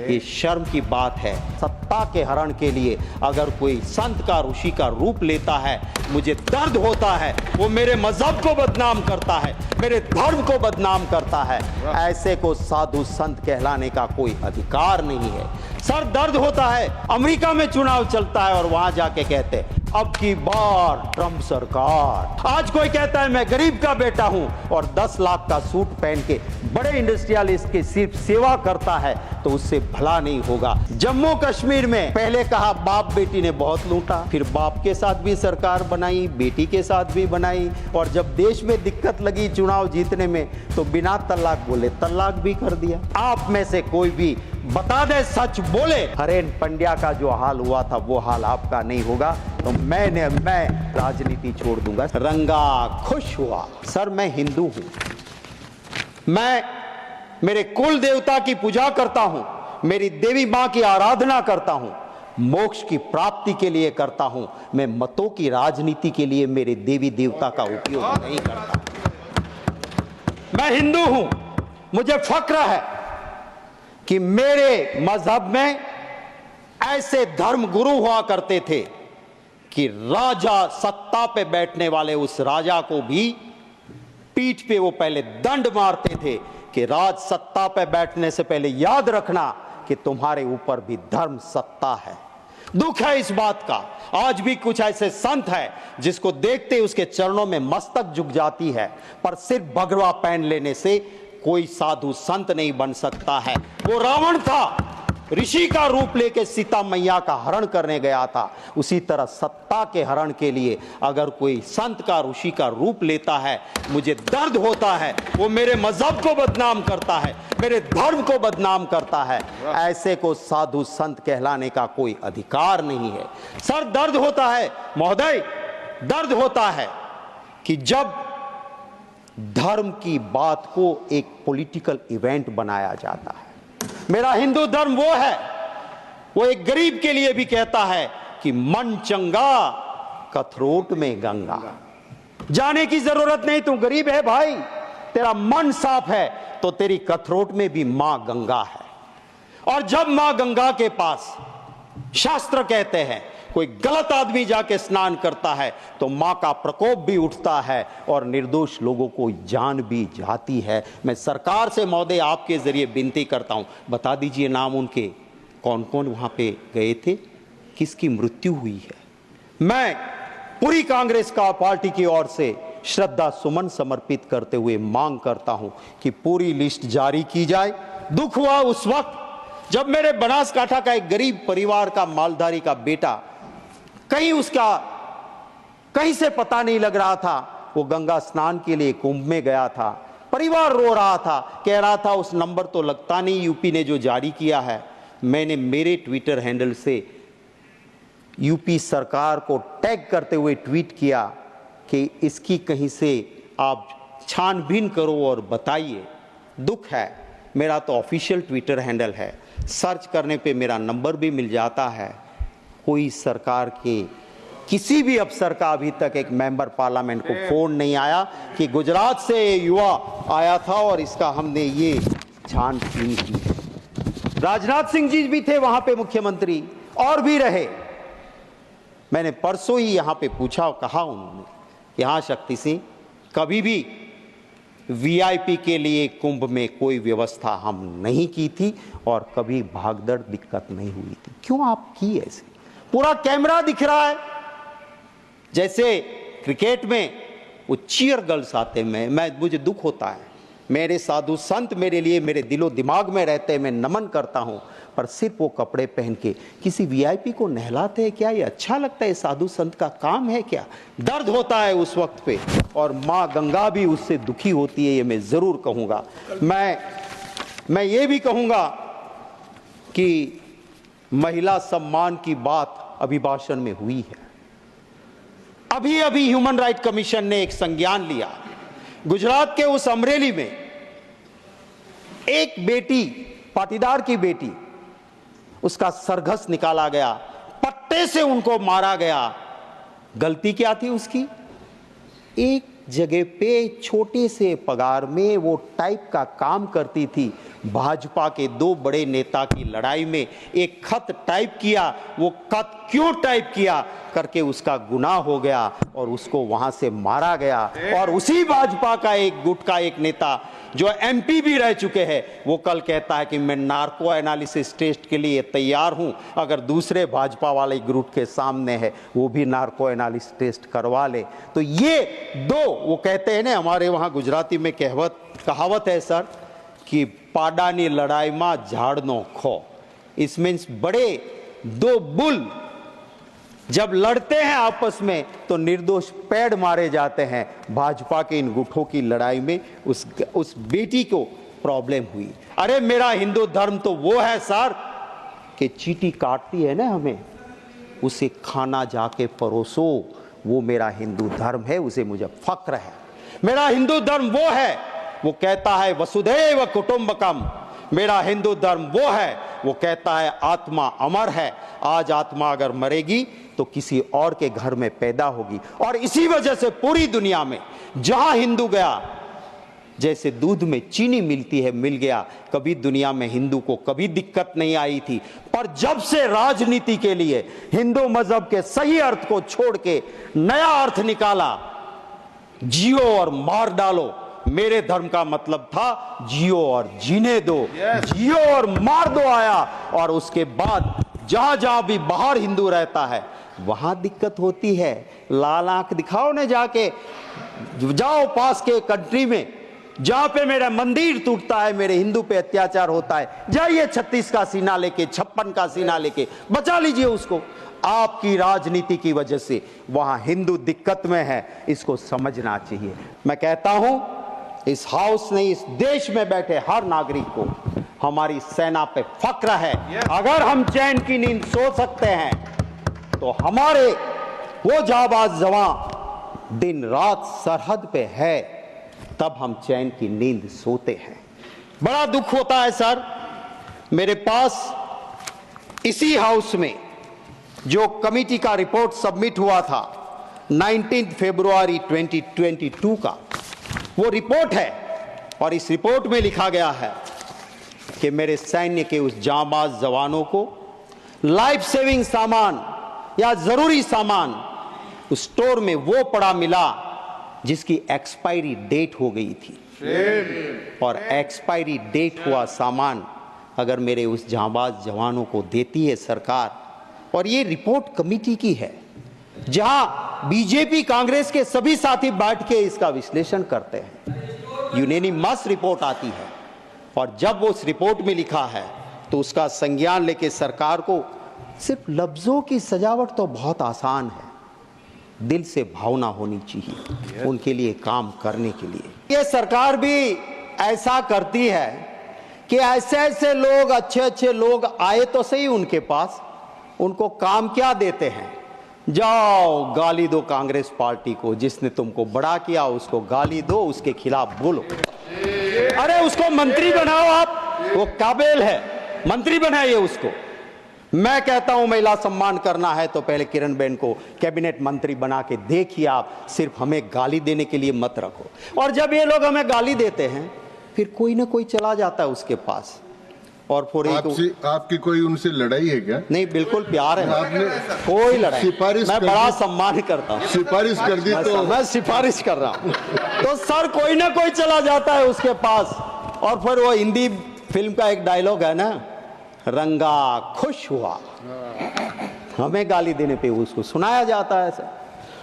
ये शर्म की बात है। सत्ता के हरण के लिए अगर कोई संत का ऋषि का रूप लेता है, मुझे दर्द होता है। वो मेरे मजहब को बदनाम करता है, मेरे धर्म को बदनाम करता है। ऐसे को साधु संत कहलाने का कोई अधिकार नहीं है। सर दर्द होता है। अमेरिका में चुनाव चलता है और वहां जाके कहते हैं अब की बार ट्रंप सरकार। आज कोई कहता है मैं गरीब का बेटा हूं और 10 लाख का सूट पहन के बड़े इंडस्ट्रियलिस्ट की सिर्फ सेवा करता है, तो उससे भला नहीं होगा। जम्मू कश्मीर में पहले कहा बाप बेटी ने बहुत लूटा, फिर बाप के साथ भी सरकार बनाई, बेटी के साथ भी बनाई, और जब देश में दिक्कत लगी चुनाव जीतने में तो बिना तलाक बोले तलाक भी कर दिया। आप में से कोई भी बता दे, सच बोले, हरेन पंड्या का जो हाल हुआ था वो हाल आपका नहीं होगा, तो मैं राजनीति छोड़ दूंगा। रंगा खुश हुआ। सर मैं हिंदू हूं, मैं मेरे कुल देवता की पूजा करता हूं, मेरी देवी मां की आराधना करता हूं, मोक्ष की प्राप्ति के लिए करता हूं। मैं मतों की राजनीति के लिए मेरे देवी देवता का उपयोग नहीं करता। मैं हिंदू हूं, मुझे फक्र है कि मेरे मजहब में ऐसे धर्म गुरु हुआ करते थे कि राजा सत्ता पे बैठने वाले उस राजा को भी पीठ पे वो पहले दंड मारते थे कि राज सत्ता पे बैठने से पहले याद रखना कि तुम्हारे ऊपर भी धर्म सत्ता है। दुख है इस बात का। आज भी कुछ ऐसे संत हैं जिसको देखते उसके चरणों में मस्तक झुक जाती है, पर सिर्फ भगवा पहन लेने से कोई साधु संत नहीं बन सकता है। वो रावण था, ऋषि का रूप लेके सीता मैया का हरण करने गया था। उसी तरह सत्ता के हरण के लिए अगर कोई संत का ऋषि का रूप लेता है, मुझे दर्द होता है। वो मेरे मजहब को बदनाम करता है, मेरे धर्म को बदनाम करता है। ऐसे को साधु संत कहलाने का कोई अधिकार नहीं है। सर दर्द होता है महोदय, दर्द होता है कि जब धर्म की बात को एक पॉलिटिकल इवेंट बनाया जाता है। मेरा हिंदू धर्म वो है, वो एक गरीब के लिए भी कहता है कि मन चंगा कथरोट में गंगा। जाने की जरूरत नहीं, तू गरीब है भाई, तेरा मन साफ है तो तेरी कथरोट में भी मां गंगा है। और जब मां गंगा के पास शास्त्र कहते हैं कोई गलत आदमी जाके स्नान करता है तो मां का प्रकोप भी उठता है और निर्दोष लोगों को जान भी जाती है। मैं सरकार से महोदय आपके जरिए विनती करता हूं, बता दीजिए नाम उनके, कौन कौन वहां पे गए थे, किसकी मृत्यु हुई है। मैं पूरी कांग्रेस का पार्टी की ओर से श्रद्धा सुमन समर्पित करते हुए मांग करता हूं कि पूरी लिस्ट जारी की जाए। दुख हुआ उस वक्त जब मेरे बनासकांठा का एक गरीब परिवार का मालधारी का बेटा कहीं से पता नहीं लग रहा था, वो गंगा स्नान के लिए कुंभ में गया था। परिवार रो रहा था, कह रहा था उस नंबर तो लगता नहीं यूपी ने जो जारी किया है। मैंने मेरे ट्विटर हैंडल से यूपी सरकार को टैग करते हुए ट्वीट किया कि इसकी कहीं से आप छानबीन करो और बताइए। दुख है, मेरा तो ऑफिशियल ट्विटर हैंडल है, सर्च करने पे मेरा नंबर भी मिल जाता है। कोई सरकार के किसी भी अफसर का अभी तक एक मेंबर पार्लियामेंट को फोन नहीं आया कि गुजरात से युवा आया था और इसका हमने ये छानबीन की है। राजनाथ सिंह जी भी थे वहां पे मुख्यमंत्री, और भी रहे। मैंने परसों ही यहां पे पूछा, कहा उन्होंने यहां शक्ति सिंह कभी भी वीआईपी के लिए कुंभ में कोई व्यवस्था हम नहीं की थी और कभी भागदड़ दिक्कत नहीं हुई थी। क्यों आप की ऐसे? पूरा कैमरा दिख रहा है, जैसे क्रिकेट में वो चीयर गर्ल्स आते हैं। मुझे दुख होता है, मेरे साधु संत मेरे लिए मेरे दिलो दिमाग में रहते हैं, मैं नमन करता हूं, पर सिर्फ वो कपड़े पहन के किसी वीआईपी को नहलाते हैं क्या? ये अच्छा लगता है? साधु संत का काम है क्या? दर्द होता है उस वक्त पे, और माँ गंगा भी उससे दुखी होती है, ये मैं जरूर कहूँगा। मैं ये भी कहूँगा कि महिला सम्मान की बात अभिभाषण में हुई है। अभी अभी ह्यूमन राइट कमीशन ने एक संज्ञान लिया। गुजरात के उस अमरेली में एक बेटी, पाटीदार की बेटी, उसका सरघस निकाला गया, पट्टे से उनको मारा गया। गलती क्या थी उसकी? एक जगह पे छोटे से पगार में वो टाइप का काम करती थी। भाजपा के दो बड़े नेता की लड़ाई में एक खत टाइप किया, वो खत क्यों टाइप किया करके उसका गुनाह हो गया और उसको वहां से मारा गया। और उसी भाजपा का एक गुट का एक नेता जो एमपी भी रह चुके हैं, वो कल कहता है कि मैं नार्को एनालिसिस टेस्ट के लिए तैयार हूं, अगर दूसरे भाजपा वाले ग्रुप के सामने है वो भी नार्को एनालिसिस टेस्ट करवा ले। तो ये दो, वो कहते हैं ना, हमारे वहां गुजराती में कहावत है सर कि पाडानी लड़ाई में झाड़नो खो। इस मीन्स बड़े दो बुल जब लड़ते हैं आपस में तो निर्दोष पेड़ मारे जाते हैं। भाजपा के इन गुटों की लड़ाई में उस बेटी को प्रॉब्लम हुई। अरे मेरा हिंदू धर्म तो वो है सर कि चींटी काटती है ना हमें, उसे खाना जाके परोसो, वो मेरा हिंदू धर्म है, उसे मुझे फक्र है। मेरा हिंदू धर्म वो है, वो कहता है वसुधैव कुटुंबकम। मेरा हिंदू धर्म वो है, वो कहता है आत्मा अमर है। आज आत्मा अगर मरेगी तो किसी और के घर में पैदा होगी। और इसी वजह से पूरी दुनिया में जहां हिंदू गया, जैसे दूध में चीनी मिलती है, मिल गया। कभी दुनिया में हिंदू को कभी दिक्कत नहीं आई थी, पर जब से राजनीति के लिए हिंदू मजहब के सही अर्थ को छोड़ के नया अर्थ निकाला, जियो और मार डालो। मेरे धर्म का मतलब था जियो और जीने दो, जियो और मार दो आया। और उसके बाद जहां जहां भी बाहर हिंदू रहता है वहां दिक्कत होती है। लाल आंख दिखाओ ने जाके, जाओ पास के कंट्री में जहां पे मेरा मंदिर टूटता है, मेरे हिंदू पे अत्याचार होता है, जाइए 36 का सीना लेके, 56 का सीना लेके बचा लीजिए उसको। आपकी राजनीति की वजह से वहां हिंदू दिक्कत में है, इसको समझना चाहिए। मैं कहता हूं इस हाउस ने, इस देश में बैठे हर नागरिक को हमारी सेना पे फक्र है। अगर हम चैन की नींद सो सकते हैं तो हमारे वो जाबाज जवान दिन रात सरहद पे है, तब हम चैन की नींद सोते हैं। बड़ा दुख होता है सर, मेरे पास इसी हाउस में जो कमिटी का रिपोर्ट सबमिट हुआ था 19 फरवरी 2022 का, वो रिपोर्ट है। और इस रिपोर्ट में लिखा गया है कि मेरे सैन्य के उस जांबाज जवानों को लाइफ सेविंग सामान या जरूरी सामान उस स्टोर में वो पड़ा मिला जिसकी एक्सपायरी डेट हो गई थी। और एक्सपायरी डेट हुआ सामान अगर मेरे उस जांबाज जवानों को देती है सरकार, और ये रिपोर्ट कमेटी की है जहां बीजेपी कांग्रेस के सभी साथी बैठ के इसका विश्लेषण करते हैं, यूनानिमस रिपोर्ट आती है। और जब वो उस रिपोर्ट में लिखा है तो उसका संज्ञान लेके सरकार को, सिर्फ लफ्जों की सजावट तो बहुत आसान है, दिल से भावना होनी चाहिए उनके लिए काम करने के लिए। ये सरकार भी ऐसा करती है कि ऐसे ऐसे लोग, अच्छे अच्छे लोग आए तो सही उनके पास, उनको काम क्या देते हैं, जाओ गाली दो कांग्रेस पार्टी को, जिसने तुमको बड़ा किया उसको गाली दो, उसके खिलाफ बोलो। अरे उसको मंत्री बनाओ आप, वो काबिल है, मंत्री बनाइए उसको। मैं कहता हूं महिला सम्मान करना है तो पहले किरण बेन को कैबिनेट मंत्री बना के देखिए आप, सिर्फ हमें गाली देने के लिए मत रखो। और जब ये लोग हमें गाली देते हैं फिर कोई ना कोई चला जाता है उसके पास। और आपकी कोई उनसे लड़ाई है क्या? नहीं, बिल्कुल प्यार है, आपने कोई लड़ाई, सिफारिश मैं बड़ा सम्मान करता हूँ। सिफारिश कर दी तो मैं सिफारिश कर रहा हूँ तो सर कोई ना कोई चला जाता है उसके पास। और फिर वो हिंदी फिल्म का एक डायलॉग है ना, रंगा खुश हुआ, हमें गाली देने पे उसको सुनाया जाता है सर।